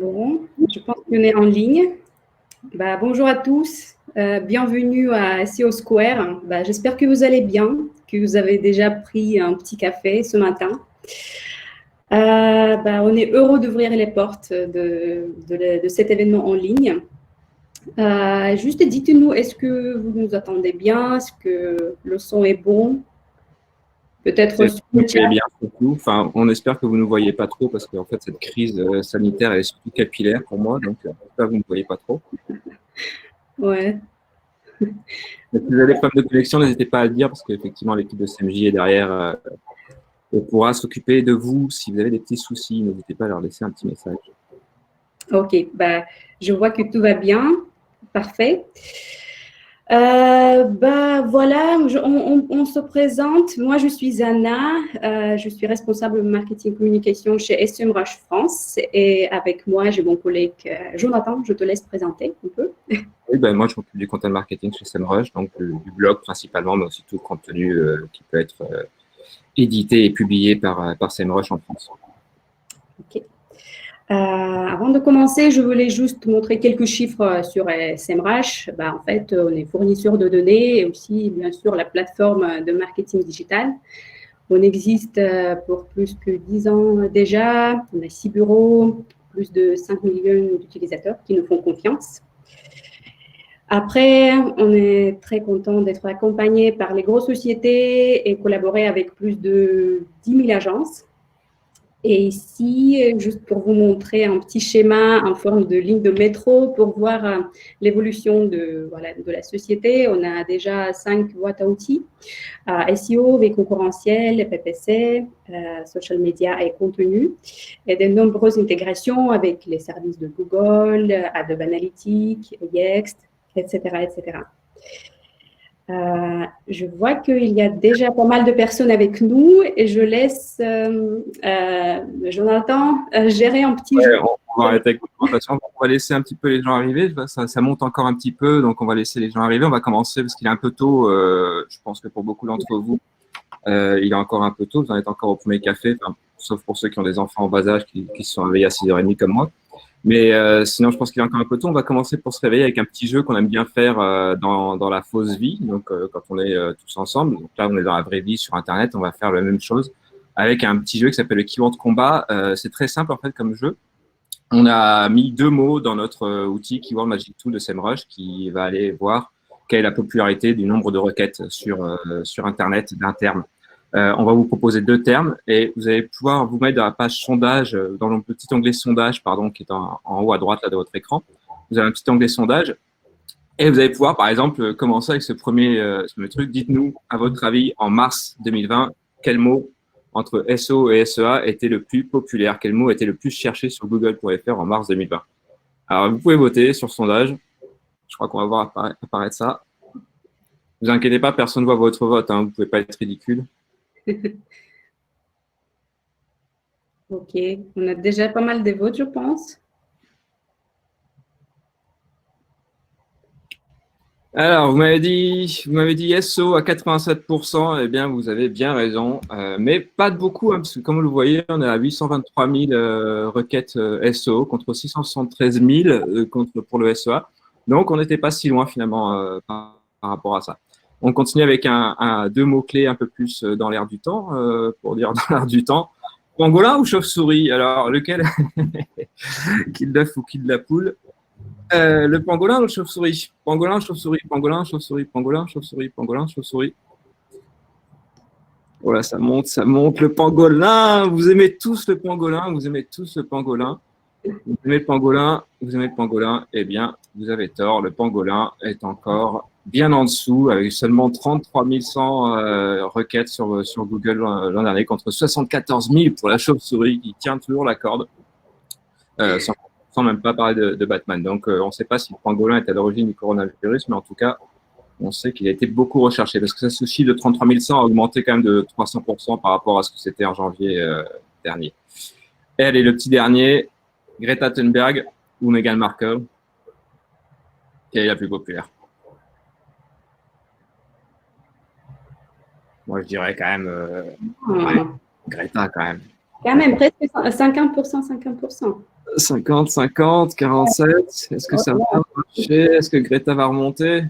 Bon, je pense qu'on est en ligne. Bonjour à tous, bienvenue à SEO Square. J'espère que vous allez bien, que vous avez déjà pris un petit café ce matin. On est heureux d'ouvrir les portes de cet événement en ligne. Juste dites-nous, est-ce que vous nous attendez bien? Est-ce que le son est bon? Peut-être Vous voyez bien surtout. Enfin, on espère que vous ne nous voyez pas trop parce qu'en fait, cette crise sanitaire elle est surtout capillaire pour moi. Donc, j'espère que vous ne voyez pas trop. Ouais. Si vous avez des problèmes de connexion, n'hésitez pas à le dire parce qu'effectivement, l'équipe de CMJ est derrière. On pourra s'occuper de vous. Si vous avez des petits soucis, n'hésitez pas à leur laisser un petit message. Ok, je vois que tout va bien. Parfait. Voilà, on se présente. Moi, je suis Anna. Je suis responsable marketing communication chez SEMrush France. Et avec moi, j'ai mon collègue Jonathan. Je te laisse présenter un peu. Oui, moi, je m'occupe du content marketing chez SEMrush, donc du blog principalement, mais aussi tout le contenu qui peut être édité et publié par SEMrush en France. Ok. Avant de commencer, je voulais juste montrer quelques chiffres sur SEMrush. En fait, on est fournisseur de données et aussi, bien sûr, la plateforme de marketing digital. On existe pour plus que 10 ans déjà. On a 6 bureaux, plus de 5 millions d'utilisateurs qui nous font confiance. Après, on est très content d'être accompagné par les grosses sociétés et collaborer avec plus de 10 000 agences. Et ici, juste pour vous montrer un petit schéma en forme de ligne de métro pour voir l'évolution de la société, on a déjà 5 boîtes à outils. SEO, veille concurrentielle, PPC, social media et contenu, et de nombreuses intégrations avec les services de Google, Adobe Analytics, Yext, etc., etc. Je vois qu'il y a déjà pas mal de personnes avec nous et je laisse Jonathan gérer un petit jeu. On va arrêter avec la présentation. On va laisser un petit peu les gens arriver. Ça monte encore un petit peu, donc on va laisser les gens arriver. On va commencer parce qu'il est un peu tôt. Je pense que pour beaucoup d'entre vous, il est encore un peu tôt. Vous en êtes encore au premier café, sauf pour ceux qui ont des enfants en bas âge qui se sont réveillés à 6h30 comme moi. Mais sinon, je pense qu'il est encore un peu tôt. On va commencer pour se réveiller avec un petit jeu qu'on aime bien faire dans la fausse vie. Donc, quand on est tous ensemble. Donc là, on est dans la vraie vie sur Internet. On va faire la même chose avec un petit jeu qui s'appelle le Keyword Combat. C'est très simple en fait comme jeu. On a mis 2 mots dans notre outil Keyword Magic Tool de SEMrush qui va aller voir quelle est la popularité du nombre de requêtes sur Internet d'un terme. On va vous proposer 2 termes et vous allez pouvoir vous mettre dans la page sondage, dans le petit onglet sondage, qui est en haut à droite là, de votre écran. Vous avez un petit onglet sondage et vous allez pouvoir, par exemple, commencer avec ce premier truc. Dites-nous, à votre avis, en mars 2020, quel mot entre SEO et SEA était le plus populaire? Quel mot était le plus cherché sur Google.fr en mars 2020? Alors, vous pouvez voter sur le sondage. Je crois qu'on va voir apparaître ça. Ne vous inquiétez pas, personne ne voit votre vote. Vous ne pouvez pas être ridicule. Ok, on a déjà pas mal de votes, je pense. Alors, vous m'avez dit SEO à 87%. Eh bien, vous avez bien raison, mais pas de beaucoup, parce que comme vous le voyez, on est à 823 000 requêtes SEO contre 673 000 pour le SEA. Donc, on n'était pas si loin finalement par rapport à ça. On continue avec 2 mots-clés un peu plus dans l'air du temps, pour dire dans l'air du temps. Pangolin ou chauve-souris? Alors, lequel? Kill d'œuf ou kill de la poule? Le pangolin ou le chauve-souris? Pangolin, chauve-souris, pangolin, chauve-souris, pangolin, chauve-souris, pangolin, chauve-souris. Voilà, ça monte, le pangolin. Vous aimez tous le pangolin, vous aimez tous le pangolin. Vous aimez le pangolin, vous aimez le pangolin. Eh bien, vous avez tort, le pangolin est encore bien en dessous, avec seulement 33 100 requêtes sur Google l'an dernier, contre 74 000 pour la chauve-souris qui tient toujours la corde. Sans même pas parler de Batman. Donc, on ne sait pas si le pangolin est à l'origine du coronavirus, mais en tout cas, on sait qu'il a été beaucoup recherché parce que ce chiffre de 33 100 a augmenté quand même de 300% par rapport à ce que c'était en janvier dernier. Et allez, le petit dernier, Greta Thunberg ou Meghan Markle, qui est la plus populaire? Moi, je dirais quand même Greta, quand même. Quand même, presque 50%, 50%. 50, 50, 47. Est-ce que ça va marcher? Est-ce que Greta va remonter?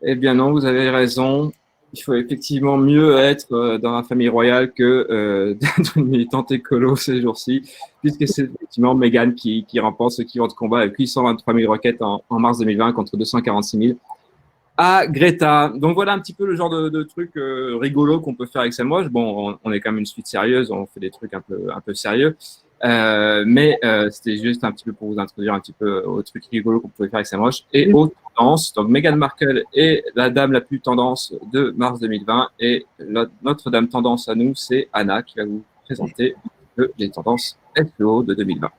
Eh bien non, vous avez raison. Il faut effectivement mieux être dans la famille royale que d'être une militante écolo ces jours-ci, puisque c'est effectivement Meghan qui remporte ce kilométre de combat avec 823 000 requêtes en mars 2020 contre 246 000 à Greta. Donc voilà un petit peu le genre de truc rigolo qu'on peut faire avec Sam Walsh. Bon, on est quand même une suite sérieuse, on fait des trucs un peu sérieux. Mais c'était juste un petit peu pour vous introduire un petit peu aux trucs rigolos qu'on pouvait faire avec Sam Walsh et aux tendances. Donc Meghan Markle est la dame la plus tendance de mars 2020 et notre dame tendance à nous, c'est Anna qui va vous présenter les tendances SEO de 2020.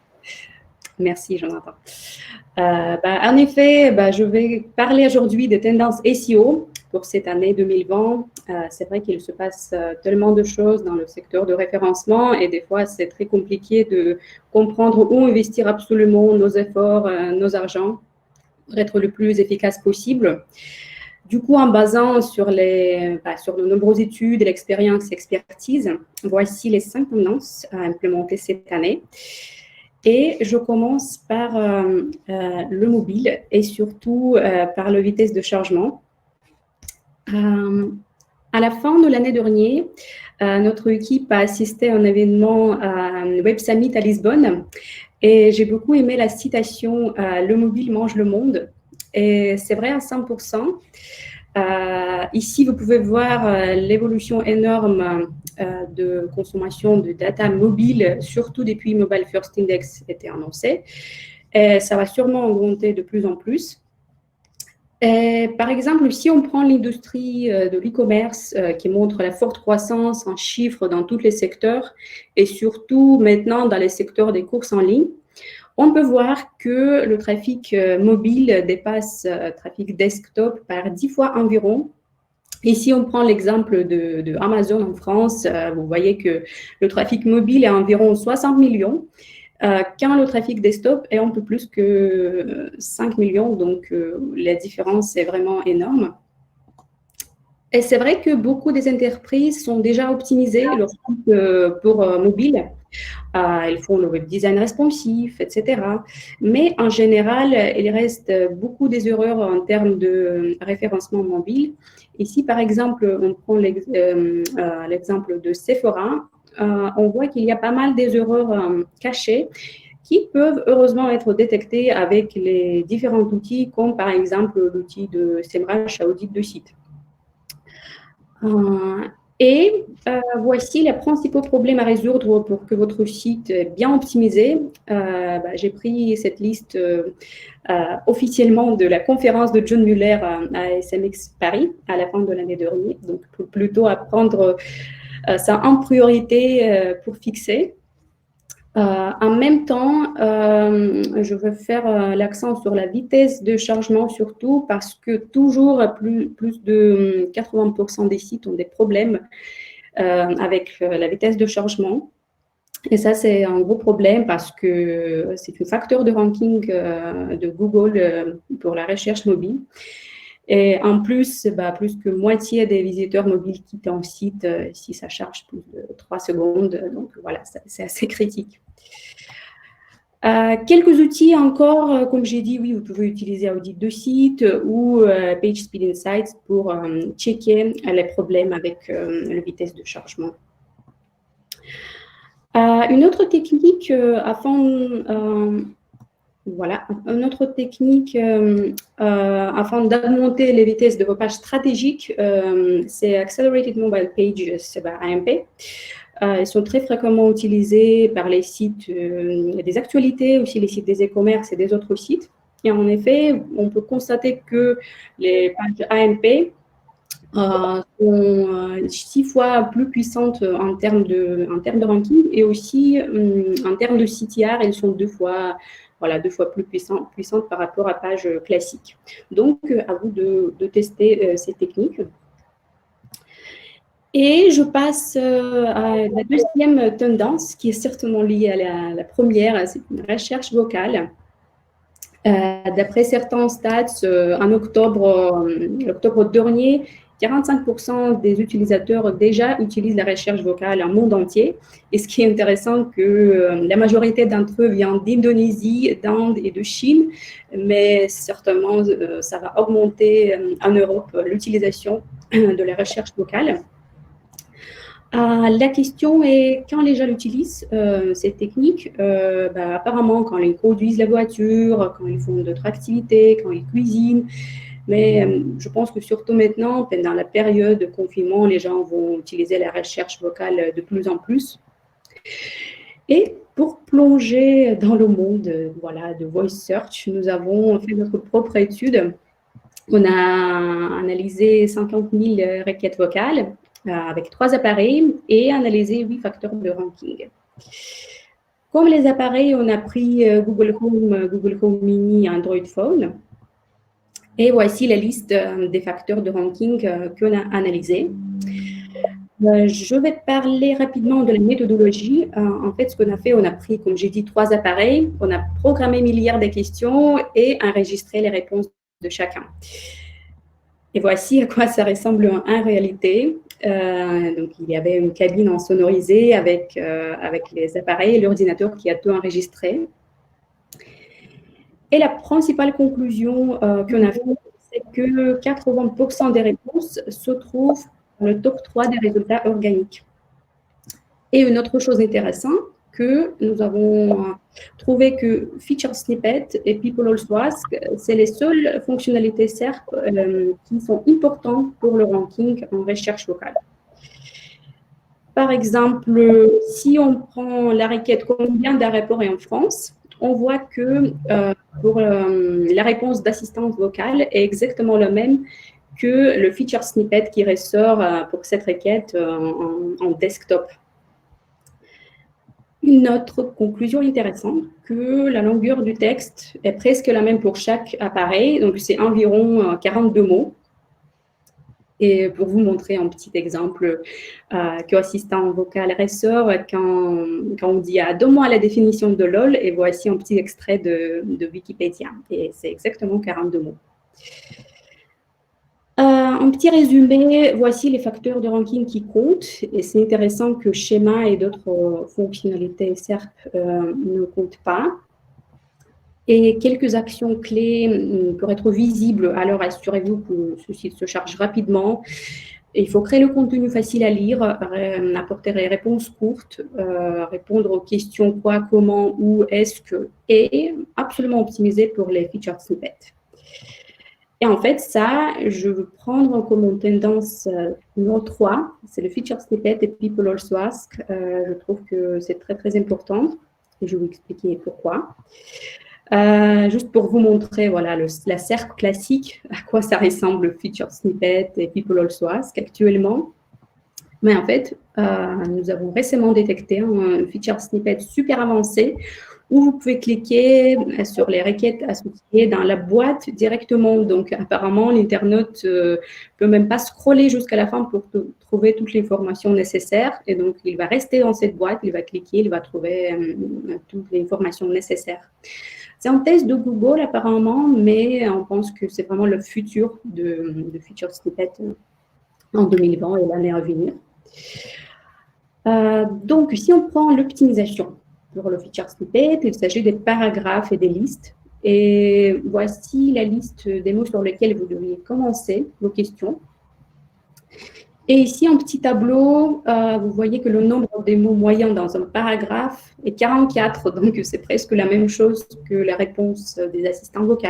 Merci, Jonathan. En effet, je vais parler aujourd'hui des tendances SEO pour cette année 2020. C'est vrai qu'il se passe tellement de choses dans le secteur de référencement et des fois, c'est très compliqué de comprendre où investir absolument nos efforts, nos argents pour être le plus efficace possible. Du coup, en basant sur nos nombreuses études, l'expérience et l'expertise, voici les 5 tendances à implémenter cette année. Et je commence par le mobile et surtout par la vitesse de chargement. À la fin de l'année dernière, notre équipe a assisté à un événement Web Summit à Lisbonne et j'ai beaucoup aimé la citation « Le mobile mange le monde ». Et c'est vrai à 100%. Ici, vous pouvez voir l'évolution énorme de consommation de data mobile, surtout depuis Mobile First Index était annoncé. Et ça va sûrement augmenter de plus en plus. Et par exemple, si on prend l'industrie de l'e-commerce qui montre la forte croissance en chiffres dans tous les secteurs et surtout maintenant dans les secteurs des courses en ligne, on peut voir que le trafic mobile dépasse le trafic desktop par 10 fois environ. Et si on prend l'exemple de Amazon en France, vous voyez que le trafic mobile est à environ 60 millions, quand le trafic desktop est un peu plus que 5 millions. Donc, la différence est vraiment énorme. Et c'est vrai que beaucoup des entreprises sont déjà optimisées leur site pour mobile. Ils font le web design responsif, etc. Mais en général, il reste beaucoup des erreurs en termes de référencement mobile. Ici, par exemple, on prend l'exemple de Sephora. On voit qu'il y a pas mal des erreurs cachées qui peuvent heureusement être détectées avec les différents outils, comme par exemple l'outil de SEMrush à audit de site. Et voici les principaux problèmes à résoudre pour que votre site soit bien optimisé. J'ai pris cette liste officiellement de la conférence de John Muller à SMX Paris à la fin de l'année dernière, donc plutôt à prendre ça en priorité pour fixer. En même temps, je veux faire l'accent sur la vitesse de chargement surtout parce que toujours plus de 80% des sites ont des problèmes avec la vitesse de chargement. Et ça, c'est un gros problème parce que c'est un facteur de ranking de Google pour la recherche mobile. Et en plus, plus que moitié des visiteurs mobiles quittent un site si ça charge plus de 3 secondes. Donc voilà, c'est assez critique. Quelques outils encore, comme j'ai dit, oui, vous pouvez utiliser Audit de site ou PageSpeed Insights pour checker les problèmes avec la vitesse de chargement. Une autre technique afin d'augmenter les vitesses de vos pages stratégiques, c'est Accelerated Mobile Pages, AMP. Ils sont très fréquemment utilisés par les sites des actualités, aussi les sites des e-commerce et des autres sites. Et en effet, on peut constater que les pages AMP sont 6 fois plus puissantes en termes de ranking et aussi en termes de CTR, elles sont 2 fois plus puissantes par rapport à pages classiques. Donc, à vous de tester ces techniques. Et je passe à la deuxième tendance qui est certainement liée à la première, c'est une recherche vocale. D'après certains stats, en octobre dernier, 45% des utilisateurs déjà utilisent la recherche vocale en monde entier. Et ce qui est intéressant, que la majorité d'entre eux viennent d'Indonésie, d'Inde et de Chine, mais certainement, ça va augmenter en Europe l'utilisation de la recherche vocale. La question est, quand les gens utilisent cette technique, apparemment quand ils conduisent la voiture, quand ils font d'autres activités, quand ils cuisinent. Mais je pense que surtout maintenant, pendant la période de confinement, les gens vont utiliser la recherche vocale de plus en plus. Et pour plonger dans le monde de voice search, nous avons fait notre propre étude. On a analysé 50 000 requêtes vocales avec 3 appareils et analysé 8 facteurs de ranking. Comme les appareils, on a pris Google Home Mini, Android Phone. Et voici la liste des facteurs de ranking qu'on a analysés. Je vais parler rapidement de la méthodologie. En fait, ce qu'on a fait, on a pris, comme j'ai dit, 3 appareils. On a programmé milliards de questions et enregistré les réponses de chacun. Et voici à quoi ça ressemble en réalité. Donc, il y avait une cabine sonorisée avec les appareils et l'ordinateur qui a tout enregistré. Et la principale conclusion qu'on a faite, c'est que 80% des réponses se trouvent dans le top 3 des résultats organiques. Et une autre chose intéressante, que nous avons trouvé que Feature Snippet et People Also Ask, c'est les seules fonctionnalités SERP qui sont importantes pour le ranking en recherche vocale. Par exemple, si on prend la requête combien d'aéroports est en France, on voit que pour la réponse d'assistance vocale est exactement la même que le feature snippet qui ressort pour cette requête en desktop. Une autre conclusion intéressante, que la longueur du texte est presque la même pour chaque appareil, donc c'est environ 42 mots. Et pour vous montrer un petit exemple que l'assistant vocal ressort quand on dit « donne-moi la définition de LOL » et voici un petit extrait de Wikipédia. Et c'est exactement 42 mots. Un petit résumé, voici les facteurs de ranking qui comptent. Et c'est intéressant que schéma et d'autres fonctionnalités SERP ne comptent pas. Et quelques actions clés pour être visibles. Alors, assurez-vous que ce site se charge rapidement. Il faut créer le contenu facile à lire, apporter les réponses courtes, répondre aux questions quoi, comment, où, est-ce que, et absolument optimiser pour les feature snippets. Et en fait, ça, je veux prendre comme tendance numéro 3, c'est le feature snippet et People Also Ask. Je trouve que c'est très, très important et je vais vous expliquer pourquoi. Juste pour vous montrer voilà, la SERP classique, à quoi ça ressemble le feature snippet et People Also Ask actuellement. Mais en fait, nous avons récemment détecté un feature snippet super avancé où vous pouvez cliquer sur les requêtes associées dans la boîte directement. Donc, apparemment, l'internaute ne peut même pas scroller jusqu'à la fin pour trouver toutes les informations nécessaires. Et donc, il va rester dans cette boîte, il va cliquer, il va trouver toutes les informations nécessaires. C'est un test de Google apparemment, mais on pense que c'est vraiment le futur de Feature Snippet en 2020 et l'année à venir. Donc, si on prend l'optimisation pour le Feature Snippet, il s'agit des paragraphes et des listes. Et voici la liste des mots sur lesquels vous devriez commencer vos questions. Et ici, en petit tableau, vous voyez que le nombre des mots moyens dans un paragraphe est 44, donc c'est presque la même chose que la réponse des assistants vocaux.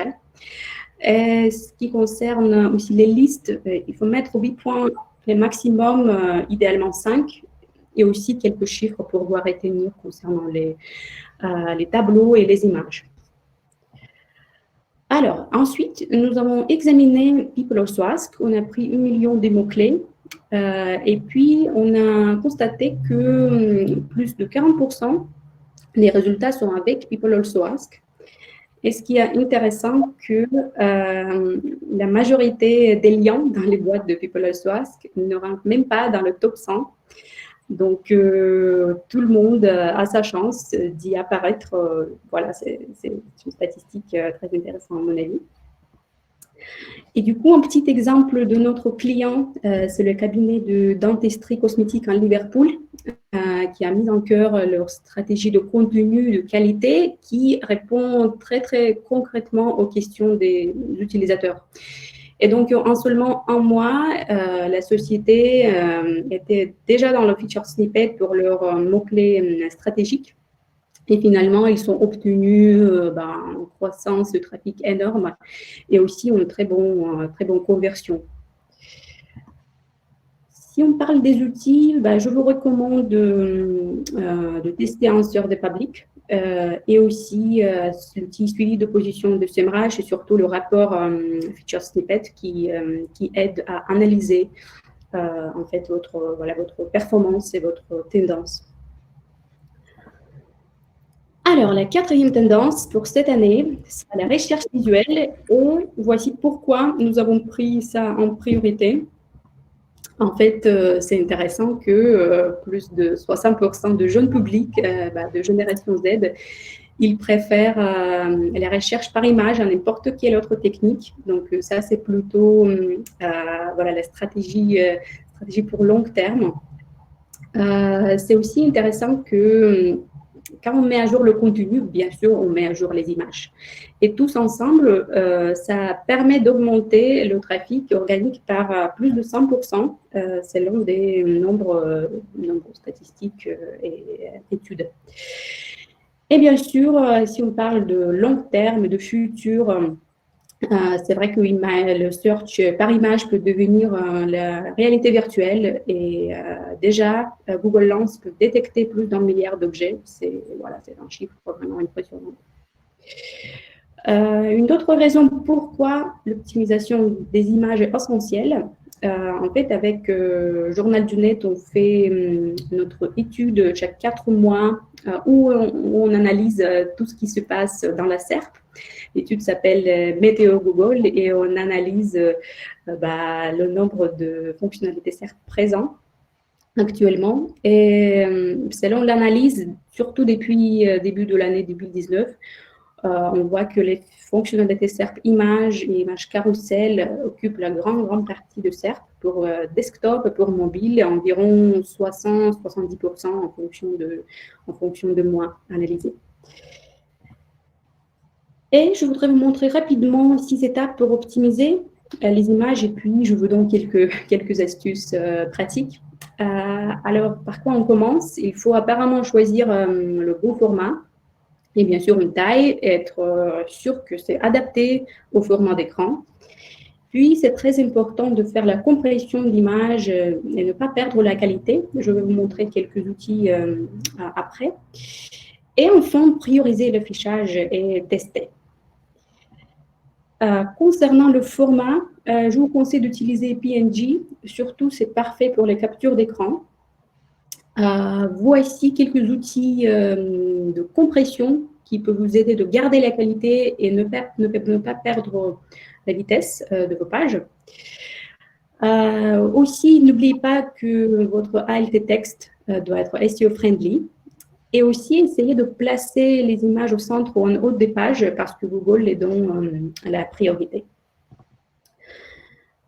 Et ce qui concerne aussi les listes, il faut mettre 8 points, le maximum, idéalement 5, et aussi quelques chiffres pour pouvoir retenir concernant les tableaux et les images. Alors, ensuite, nous avons examiné People Also Ask. On a pris 1 million de mots-clés. Et puis, on a constaté que plus de 40% des résultats sont avec People Also Ask. Et ce qui est intéressant, que la majorité des liens dans les boîtes de People Also Ask ne rentrent même pas dans le top 100. Donc, tout le monde a sa chance d'y apparaître. Voilà, c'est une statistique très intéressante à mon avis. Et du coup, un petit exemple de notre client, c'est le cabinet de dentisterie cosmétique en Liverpool, qui a mis en cœur leur stratégie de contenu de qualité qui répond très, très concrètement aux questions des utilisateurs. Et donc, en seulement un mois, la société était déjà dans le feature snippet pour leurs mots-clés stratégiques. Et finalement, ils ont obtenu une croissance de trafic énorme et aussi une très bonne conversion. Si on parle des outils, je vous recommande de tester un sur des publics et aussi l'outil suivi de position de SEMrush et surtout le rapport Feature Snippet qui aide à analyser en fait votre performance et votre tendance. Alors, la quatrième tendance pour cette année, c'est la recherche visuelle et voici pourquoi nous avons pris ça en priorité. En fait, c'est intéressant que plus de 60% de jeunes publics de génération Z, ils préfèrent la recherche par image à n'importe quelle autre technique. Donc, ça, c'est plutôt la stratégie pour long terme. C'est aussi intéressant que quand on met à jour le contenu, bien sûr, on met à jour les images. Et tous ensemble, ça permet d'augmenter le trafic organique par plus de 100% selon des nombres statistiques et études. Et bien sûr, si on parle de long terme, de futur, c'est vrai que le search par image peut devenir la réalité virtuelle et déjà, Google Lens peut détecter plus d'1 milliard d'objets. C'est un chiffre vraiment impressionnant. Une autre raison pourquoi l'optimisation des images est essentielle, en fait, avec Journal du Net, on fait notre étude chaque 4 mois où on analyse tout ce qui se passe dans la SERP. L'étude s'appelle Météo Google et on analyse le nombre de fonctionnalités SERP présentes actuellement. Et selon l'analyse, surtout depuis début de l'année 2019, on voit que les fonctionnalités SERP images et images carousel occupent la grande partie de SERP pour desktop, pour mobile, environ 60-70% en fonction de mois analysés. Et je voudrais vous montrer rapidement 6 étapes pour optimiser les images et puis je vous donne quelques astuces pratiques. Alors, par quoi on commence? Il faut apparemment choisir le bon format et bien sûr une taille, être sûr que c'est adapté au format d'écran. Puis, c'est très important de faire la compression de l'image et ne pas perdre la qualité. Je vais vous montrer quelques outils après. Et enfin, prioriser le fichage et tester. Concernant le format, je vous conseille d'utiliser PNG. Surtout, c'est parfait pour les captures d'écran. Voici quelques outils de compression qui peuvent vous aider de garder la qualité et ne pas perdre la vitesse de vos pages. Aussi, n'oubliez pas que votre alt texte doit être SEO-friendly. Et aussi, essayez de placer les images au centre ou en haut des pages parce que Google les donne la priorité.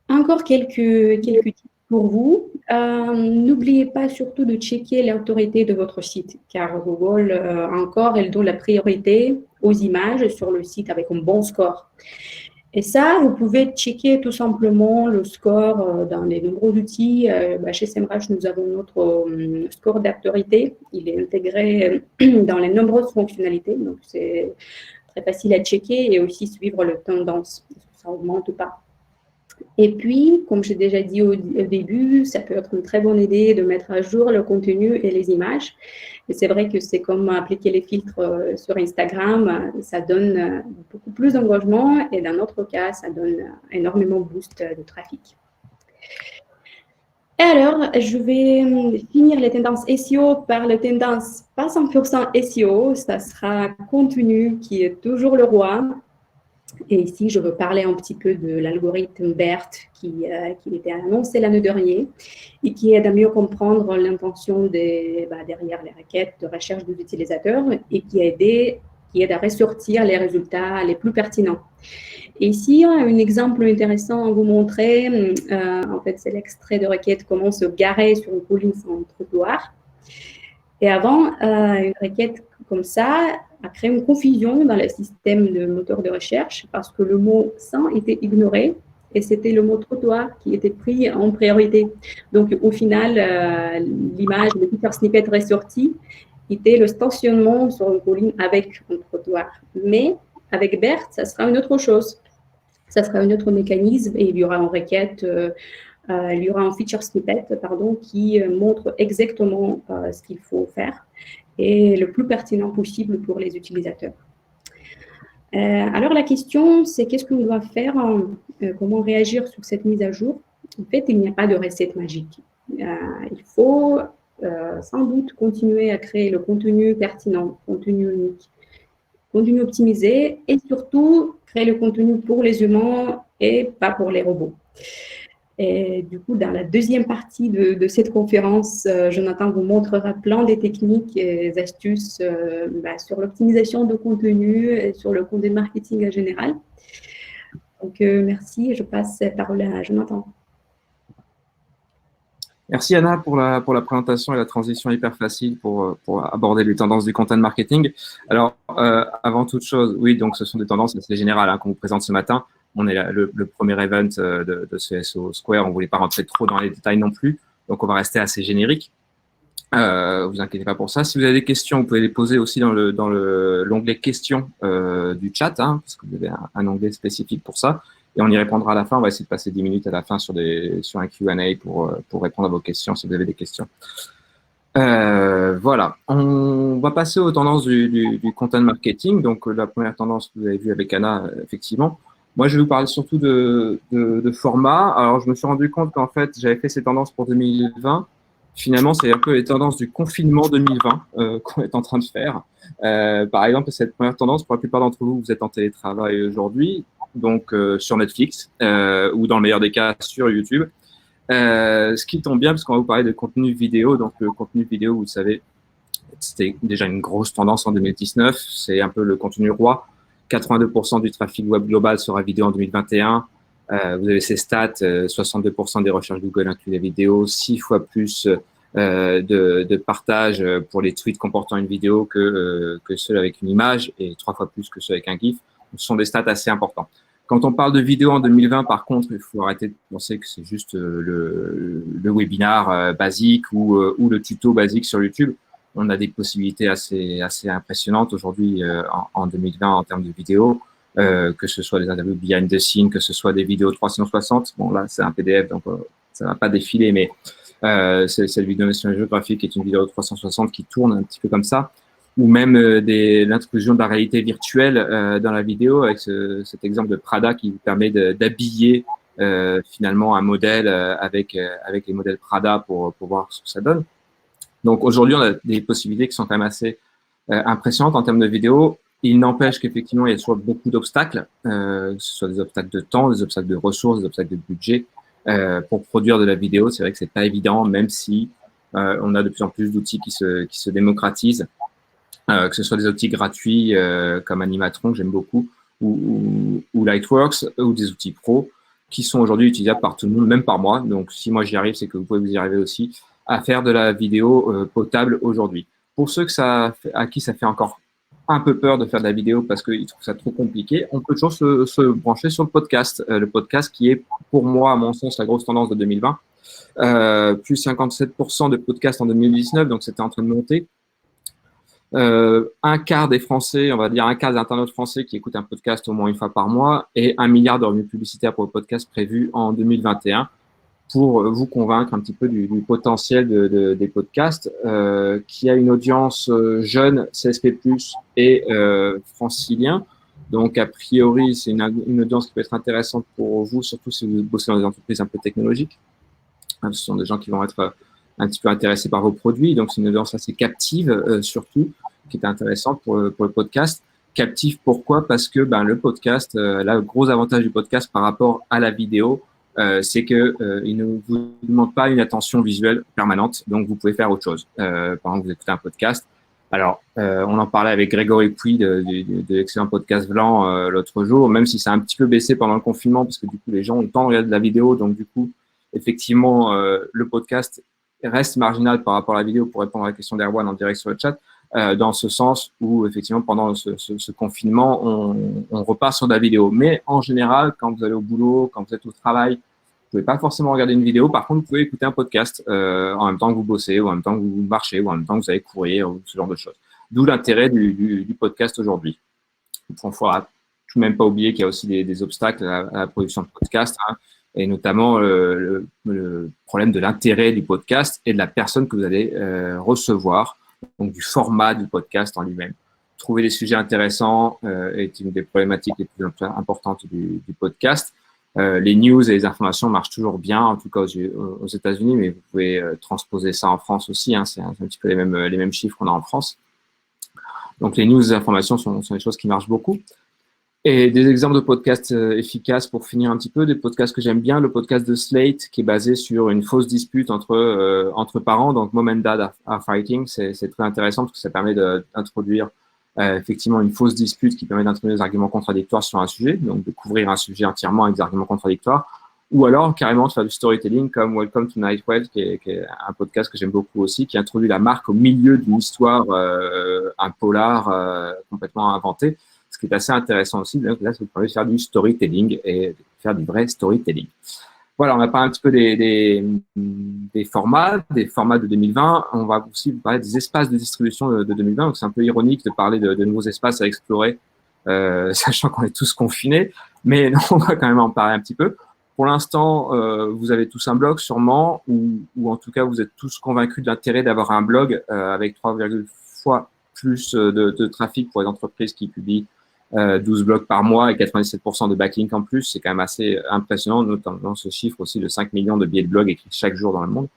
Encore quelques tips pour vous. N'oubliez pas surtout de checker l'autorité de votre site car Google, elle donne la priorité aux images sur le site avec un bon score. Et ça, vous pouvez checker tout simplement le score dans les nombreux outils. Chez SEMrush, nous avons notre score d'autorité. Il est intégré dans les nombreuses fonctionnalités. Donc, c'est très facile à checker et aussi suivre la tendance. Est-ce que ça augmente ou pas? Et puis, comme j'ai déjà dit au début, ça peut être une très bonne idée de mettre à jour le contenu et les images. Et c'est vrai que c'est comme appliquer les filtres sur Instagram, ça donne beaucoup plus d'engagement et dans notre cas, ça donne énormément de boost de trafic. Et alors, je vais finir les tendances SEO par les tendances pas 100% SEO, ça sera contenu qui est toujours le roi. Et ici, je veux parler un petit peu de l'algorithme BERT qui était annoncé l'année dernière et qui aide à mieux comprendre l'intention derrière les requêtes de recherche des utilisateurs et qui aide à ressortir les résultats les plus pertinents. Et ici, un exemple intéressant à vous montrer, en fait, c'est l'extrait de requête comment se garer sur une colline sans trottoir. Et avant, une requête comme ça a créé une confusion dans le système de moteur de recherche parce que le mot sans était ignoré et c'était le mot trottoir qui était pris en priorité. Donc, au final, l'image, le feature snippet ressorti était le stationnement sur une colline avec un trottoir. Mais avec BERT, ça sera une autre chose. Ça sera un autre mécanisme et il y aura une requête, il y aura un feature snippet pardon, qui montre exactement ce qu'il faut faire et le plus pertinent possible pour les utilisateurs. Alors la question, c'est qu'est-ce qu'on doit faire, comment réagir sur cette mise à jour? En fait, il n'y a pas de recette magique. Il faut sans doute continuer à créer le contenu pertinent, contenu unique, contenu optimisé et surtout créer le contenu pour les humains et pas pour les robots. Et du coup, dans la deuxième partie de cette conférence, Jonathan vous montrera plein de techniques et astuces sur l'optimisation de contenu et sur le contenu marketing en général. Donc, merci. Je passe la parole à Jonathan. Merci Anna pour la présentation et la transition hyper facile pour aborder les tendances du content marketing. Alors, avant toute chose, oui, donc ce sont des tendances assez générales qu'on vous présente ce matin. On est le premier event de CSO Square. On ne voulait pas rentrer trop dans les détails non plus. Donc, on va rester assez générique. Vous inquiétez pas pour ça. Si vous avez des questions, vous pouvez les poser aussi dans l'onglet questions du chat, parce que vous avez un onglet spécifique pour ça. Et on y répondra à la fin. On va essayer de passer 10 minutes à la fin sur un Q&A pour répondre à vos questions si vous avez des questions. Voilà. On va passer aux tendances du content marketing. Donc, la première tendance que vous avez vue avec Anna, effectivement. Moi, je vais vous parler surtout de format. Alors, je me suis rendu compte qu'en fait, j'avais fait ces tendances pour 2020. Finalement, c'est un peu les tendances du confinement 2020 qu'on est en train de faire. Par exemple, cette première tendance, pour la plupart d'entre vous, vous êtes en télétravail aujourd'hui, donc sur Netflix ou dans le meilleur des cas sur YouTube. Ce qui tombe bien parce qu'on va vous parler de contenu vidéo. Donc, le contenu vidéo, vous le savez, c'était déjà une grosse tendance en 2019. C'est un peu le contenu roi. 82% du trafic web global sera vidéo en 2021. Vous avez ces stats, 62% des recherches Google incluent la vidéo, 6 fois plus de partage pour les tweets comportant une vidéo que ceux avec une image et 3 fois plus que ceux avec un GIF. Ce sont des stats assez importants. Quand on parle de vidéo en 2020, par contre, il faut arrêter de penser que c'est juste le webinar basique ou le tuto basique sur YouTube. On a des possibilités assez impressionnantes aujourd'hui en 2020 en termes de vidéos, que ce soit des interviews behind the scenes, que ce soit des vidéos 360. Bon, là, c'est un PDF, donc ça va pas défiler, mais cette vidéo National Geographic est une vidéo 360 qui tourne un petit peu comme ça, ou même l'intrusion de la réalité virtuelle dans la vidéo avec cet exemple de Prada qui vous permet d'habiller finalement un modèle avec les modèles Prada pour voir ce que ça donne. Donc aujourd'hui, on a des possibilités qui sont quand même assez impressionnantes en termes de vidéo. Il n'empêche qu'effectivement, il y a toujours beaucoup d'obstacles, que ce soit des obstacles de temps, des obstacles de ressources, des obstacles de budget pour produire de la vidéo. C'est vrai que c'est pas évident, même si on a de plus en plus d'outils qui se démocratisent, que ce soit des outils gratuits comme Animatron, que j'aime beaucoup, ou Lightworks, ou des outils pro qui sont aujourd'hui utilisables par tout le monde, même par moi. Donc, si moi j'y arrive, c'est que vous pouvez vous y arriver aussi à faire de la vidéo potable aujourd'hui. Pour ceux à qui ça fait encore un peu peur de faire de la vidéo parce qu'ils trouvent ça trop compliqué, on peut toujours se brancher sur le podcast. Le podcast qui est, pour moi, à mon sens, la grosse tendance de 2020. Plus 57% de podcasts en 2019, donc c'était en train de monter. Un quart des Français, on va dire un quart des internautes français qui écoutent un podcast au moins une fois par mois et 1 milliard de revenus publicitaires pour le podcast prévu en 2021 pour vous convaincre un petit peu du potentiel des podcasts qui a une audience jeune, CSP+, et francilien. Donc, a priori, c'est une audience qui peut être intéressante pour vous, surtout si vous bossez dans des entreprises un peu technologiques. Ce sont des gens qui vont être un petit peu intéressés par vos produits. Donc, c'est une audience assez captive, surtout, qui est intéressante pour le podcast. Captive, pourquoi? Parce que le podcast, là, le gros avantage du podcast par rapport à la vidéo, c'est que il ne vous demande pas une attention visuelle permanente. Donc, vous pouvez faire autre chose. Par exemple, vous écoutez un podcast, Alors, on en parlait avec Grégory Pouy de l'excellent podcast Blanc l'autre jour, même si ça a un petit peu baissé pendant le confinement, parce que du coup, les gens ont le temps de regarder de la vidéo. Donc, du coup, effectivement, le podcast reste marginal par rapport à la vidéo pour répondre à la question d'Erwan en direct sur le chat, dans ce sens où, effectivement, pendant ce confinement, on repart sur de la vidéo. Mais en général, quand vous allez au boulot, quand vous êtes au travail, vous pouvez pas forcément regarder une vidéo. Par contre, vous pouvez écouter un podcast en même temps que vous bossez, ou en même temps que vous marchez, ou en même temps que vous allez courir, ou ce genre de choses. D'où l'intérêt du podcast aujourd'hui. Il faut tout de même pas oublier qu'il y a aussi des obstacles à la production de podcast, hein, et notamment le problème de l'intérêt du podcast et de la personne que vous allez recevoir, donc du format du podcast en lui-même. Trouver des sujets intéressants est une des problématiques les plus importantes du podcast. Les news et les informations marchent toujours bien, en tout cas aux États-Unis, mais vous pouvez transposer ça en France aussi. Hein, c'est un petit peu les mêmes chiffres qu'on a en France. Donc, les news et les informations sont des choses qui marchent beaucoup. Et des exemples de podcasts efficaces pour finir un petit peu, des podcasts que j'aime bien, le podcast de Slate qui est basé sur une fausse dispute entre parents, donc Mom and Dad are fighting, c'est très intéressant parce que ça permet d'introduire effectivement une fausse dispute qui permet d'introduire des arguments contradictoires sur un sujet, donc de couvrir un sujet entièrement avec des arguments contradictoires, ou alors carrément de faire du storytelling comme Welcome to Night Web, qui est un podcast que j'aime beaucoup aussi, qui introduit la marque au milieu d'une histoire, un polar complètement inventé, ce qui est assez intéressant aussi. Donc là, ça vous permet de faire du storytelling et de faire du vrai storytelling. Voilà, on a parlé un petit peu des formats de 2020. On va aussi parler des espaces de distribution de 2020. Donc, c'est un peu ironique de parler de nouveaux espaces à explorer, sachant qu'on est tous confinés. Mais non, on va quand même en parler un petit peu. Pour l'instant, vous avez tous un blog sûrement, ou en tout cas, vous êtes tous convaincus de l'intérêt d'avoir un blog avec 3,1 fois plus de trafic pour les entreprises qui publient 12 blogs par mois et 97% de backlink en plus. C'est quand même assez impressionnant, notamment ce chiffre aussi de 5 millions de billets de blog écrits chaque jour dans le monde.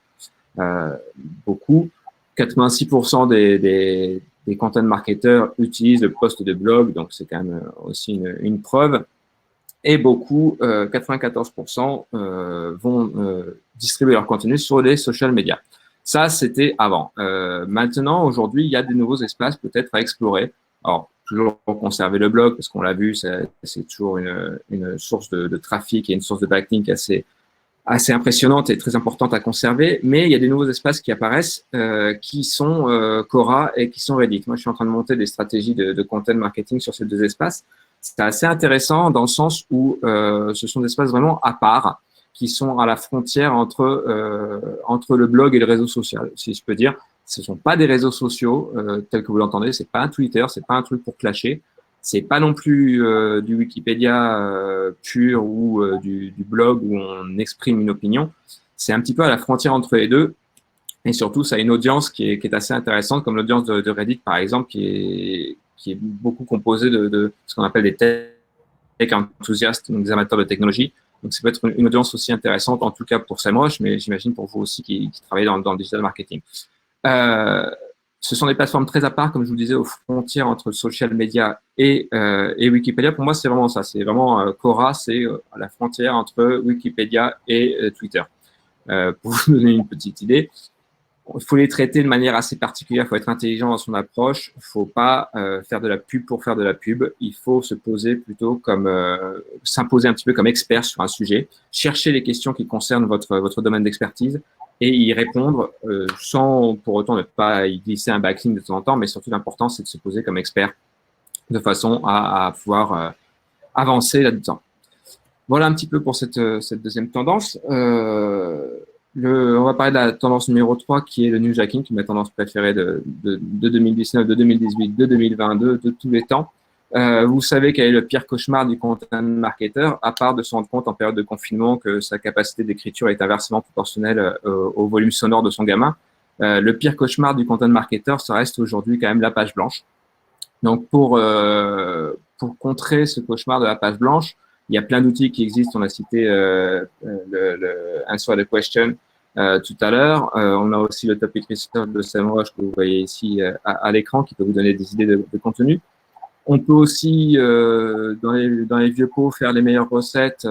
Beaucoup. 86% des content marketeurs utilisent le post de blog, donc c'est quand même aussi une preuve. Et beaucoup, 94%, vont distribuer leur contenu sur les social media. Ça, c'était avant. Maintenant, aujourd'hui, il y a des nouveaux espaces peut-être à explorer. Alors, toujours conserver le blog, parce qu'on l'a vu, c'est toujours une source de trafic et une source de backlink assez impressionnante et très importante à conserver. Mais il y a des nouveaux espaces qui apparaissent, qui sont Quora et qui sont Reddit. Moi, je suis en train de monter des stratégies de content marketing sur ces deux espaces. C'est assez intéressant dans le sens où ce sont des espaces vraiment à part, qui sont à la frontière entre le blog et le réseau social, si je peux dire. Ce ne sont pas des réseaux sociaux tels que vous l'entendez, c'est pas un Twitter, c'est pas un truc pour clasher, c'est pas non plus du Wikipédia pur ou du blog où on exprime une opinion. C'est un petit peu à la frontière entre les deux. Et surtout, ça a une audience qui est assez intéressante, comme l'audience de Reddit, par exemple, qui est beaucoup composée de ce qu'on appelle des tech enthousiastes, donc des amateurs de technologie. Donc, ça peut être une audience aussi intéressante, en tout cas pour SEMrush, mais j'imagine pour vous aussi qui travaillez dans le digital marketing. Ce sont des plateformes très à part, comme je vous le disais, aux frontières entre social media et Wikipédia. Pour moi, c'est vraiment ça. C'est vraiment Quora, c'est à la frontière entre Wikipédia et Twitter. Pour vous donner une petite idée, il faut les traiter de manière assez particulière. Il faut être intelligent dans son approche. Il ne faut pas faire de la pub pour faire de la pub. Il faut se poser plutôt comme s'imposer un petit peu comme expert sur un sujet, chercher les questions qui concernent votre domaine d'expertise et y répondre sans pour autant ne pas y glisser un backlink de temps en temps, mais surtout l'important, c'est de se poser comme expert de façon à pouvoir avancer là-dedans. Voilà un petit peu pour cette deuxième tendance. On va parler de la tendance numéro 3 qui est le newsjacking, qui est ma tendance préférée de 2019, de 2018, de 2022, de tous les temps. Vous savez quel est le pire cauchemar du content marketer, à part de se rendre compte en période de confinement que sa capacité d'écriture est inversement proportionnelle au volume sonore de son gamin. Le pire cauchemar du content marketer, ça reste aujourd'hui quand même la page blanche. Donc, pour contrer ce cauchemar de la page blanche, il y a plein d'outils qui existent. On a cité le Answer the Question tout à l'heure. On a aussi le Topic Research de SEMrush que vous voyez ici à l'écran, qui peut vous donner des idées de contenu. On peut aussi, dans les vieux pots, faire les meilleures recettes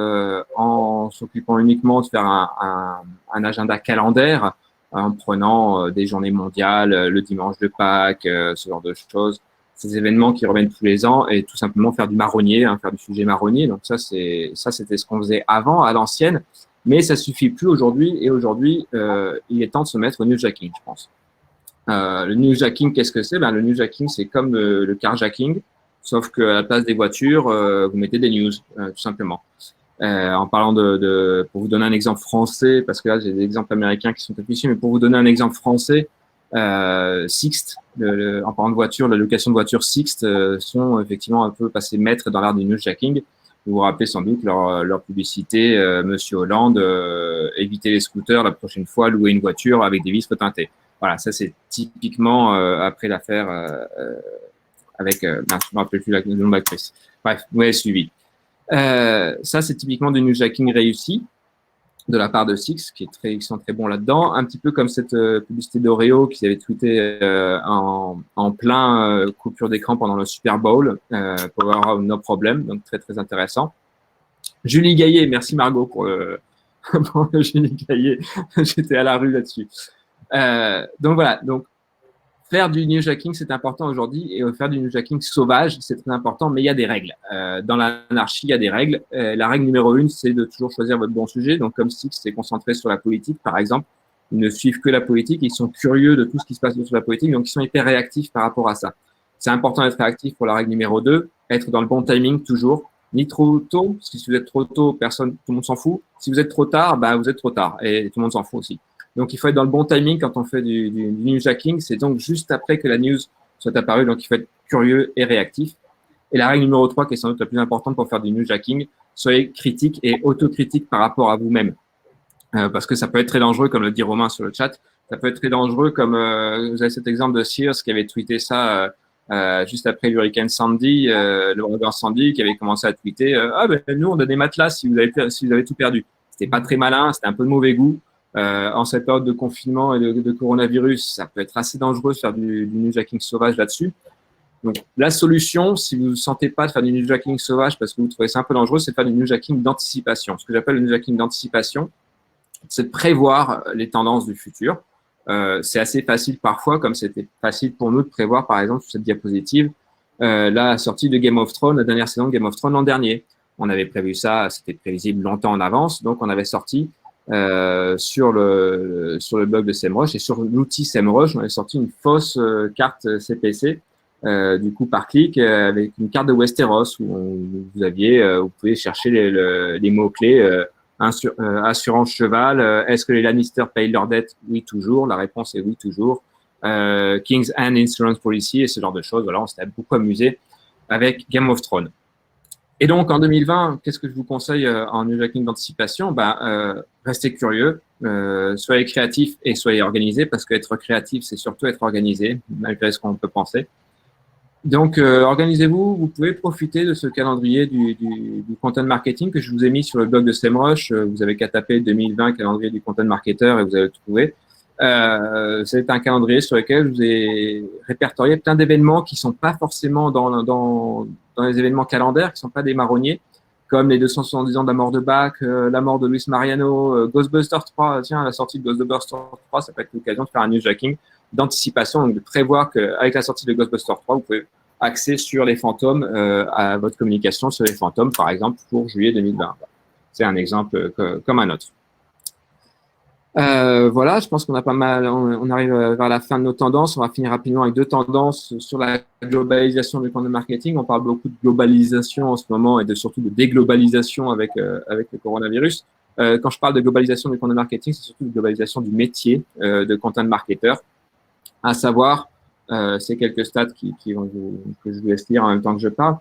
en s'occupant uniquement de faire un agenda calendaire. en prenant des journées mondiales, le dimanche de Pâques, ce genre de choses. Ces événements qui reviennent tous les ans et tout simplement faire du marronnier, hein, faire du sujet marronnier. Donc c'était ce qu'on faisait avant, à l'ancienne, mais ça suffit plus aujourd'hui. Et aujourd'hui, il est temps de se mettre au newsjacking, je pense. Le newsjacking, qu'est-ce que c'est? Le newsjacking, c'est comme le carjacking, sauf qu'à la place des voitures, vous mettez des news, tout simplement. En parlant pour vous donner un exemple français, parce que là j'ai des exemples américains qui sont affichés, mais pour vous donner un exemple français, Sixt, en parlant de voiture, la location de voitures Sixt sont effectivement un peu passés maîtres dans l'art du newsjacking. Vous vous rappelez sans doute leur publicité, Monsieur Hollande, évitez les scooters la prochaine fois, louer une voiture avec des vitres teintées. Voilà, ça c'est typiquement après l'affaire avec, je ne me rappelle plus le nom de l'actrice. Bref, vous avez suivi. Ça, c'est typiquement du newsjacking réussi de la part de Six, qui sont très bons là-dedans. Un petit peu comme cette publicité d'Oreo qu'ils avaient tweeté en plein coupure d'écran pendant le Super Bowl, Power No Problem, donc très très intéressant. Julie Gaillet, merci Margot pour Julie Gaillet, j'étais à la rue là-dessus. Donc voilà, donc faire du newsjacking, c'est important aujourd'hui, et faire du newsjacking sauvage, c'est très important, mais il y a des règles. Dans l'anarchie, il y a des règles. La règle numéro 1, c'est de toujours choisir votre bon sujet. Donc, comme Six s'est concentré sur la politique, par exemple, ils ne suivent que la politique, ils sont curieux de tout ce qui se passe sur la politique, donc ils sont hyper réactifs par rapport à ça. C'est important d'être réactif pour la règle numéro 2, être dans le bon timing toujours, ni trop tôt, parce que si vous êtes trop tôt, tout le monde s'en fout. Si vous êtes trop tard, vous êtes trop tard, et tout le monde s'en fout aussi. Donc, il faut être dans le bon timing quand on fait du newsjacking. C'est donc juste après que la news soit apparue. Donc, il faut être curieux et réactif. Et la règle numéro 3, qui est sans doute la plus importante pour faire du newsjacking, soyez critique et autocritique par rapport à vous-même. Parce que ça peut être très dangereux, comme le dit Romain sur le chat. Ça peut être très dangereux, comme vous avez cet exemple de Sears qui avait tweeté ça juste après l'hurricane Sandy, l'ouragan Sandy, qui avait commencé à tweeter nous, on a des matelas si vous avez tout perdu. C'était pas très malin, c'était un peu de mauvais goût. En cette période de confinement et de coronavirus, ça peut être assez dangereux de faire du newsjacking sauvage là-dessus. Donc, la solution, si vous ne sentez pas de faire du newsjacking sauvage parce que vous trouvez ça un peu dangereux, c'est de faire du newsjacking d'anticipation. Ce que j'appelle le newsjacking d'anticipation, c'est de prévoir les tendances du futur. C'est assez facile parfois, comme c'était facile pour nous de prévoir, par exemple, sur cette diapositive, la sortie de Game of Thrones, la dernière saison de Game of Thrones l'an dernier. On avait prévu ça, c'était prévisible longtemps en avance, donc on avait sorti sur le blog de SEMrush et sur l'outil SEMrush, on avait sorti une fausse carte CPC du coup par clic avec une carte de Westeros où vous pouvez chercher les mots-clés assurance cheval, est-ce que les Lannister payent leurs dettes? Oui, toujours. La réponse est oui, toujours. King's Hand Insurance Policy et ce genre de choses. Voilà, on s'était beaucoup amusé avec Game of Thrones. Et donc, en 2020, qu'est-ce que je vous conseille en newsjacking d'anticipation? Restez curieux, soyez créatif et soyez organisé, parce qu'être créatif, c'est surtout être organisé, malgré ce qu'on peut penser. Donc, organisez-vous. Vous pouvez profiter de ce calendrier du content marketing que je vous ai mis sur le blog de SEMrush. Vous avez qu'à taper 2020 calendrier du content marketer et vous allez le trouver. C'est un calendrier sur lequel je vous ai répertorié plein d'événements qui sont pas forcément dans les événements calendaires, qui sont pas des marronniers, comme les 270 ans de la mort de Bach, la mort de Luis Mariano, Ghostbusters 3. Tiens, la sortie de Ghostbusters 3, ça peut être l'occasion de faire un newsjacking d'anticipation, donc de prévoir qu'avec la sortie de Ghostbusters 3, vous pouvez axer sur les fantômes à votre communication sur les fantômes, par exemple, pour juillet 2020. C'est un exemple comme un autre. Voilà, je pense qu'on a pas mal, on arrive vers la fin de nos tendances. On va finir rapidement avec deux tendances sur la globalisation du content marketing. On parle beaucoup de globalisation en ce moment et surtout de déglobalisation avec le coronavirus. Quand je parle de globalisation du content marketing, c'est surtout de globalisation du métier de content marketer. À savoir, c'est quelques stats que je vous laisse lire en même temps que je parle.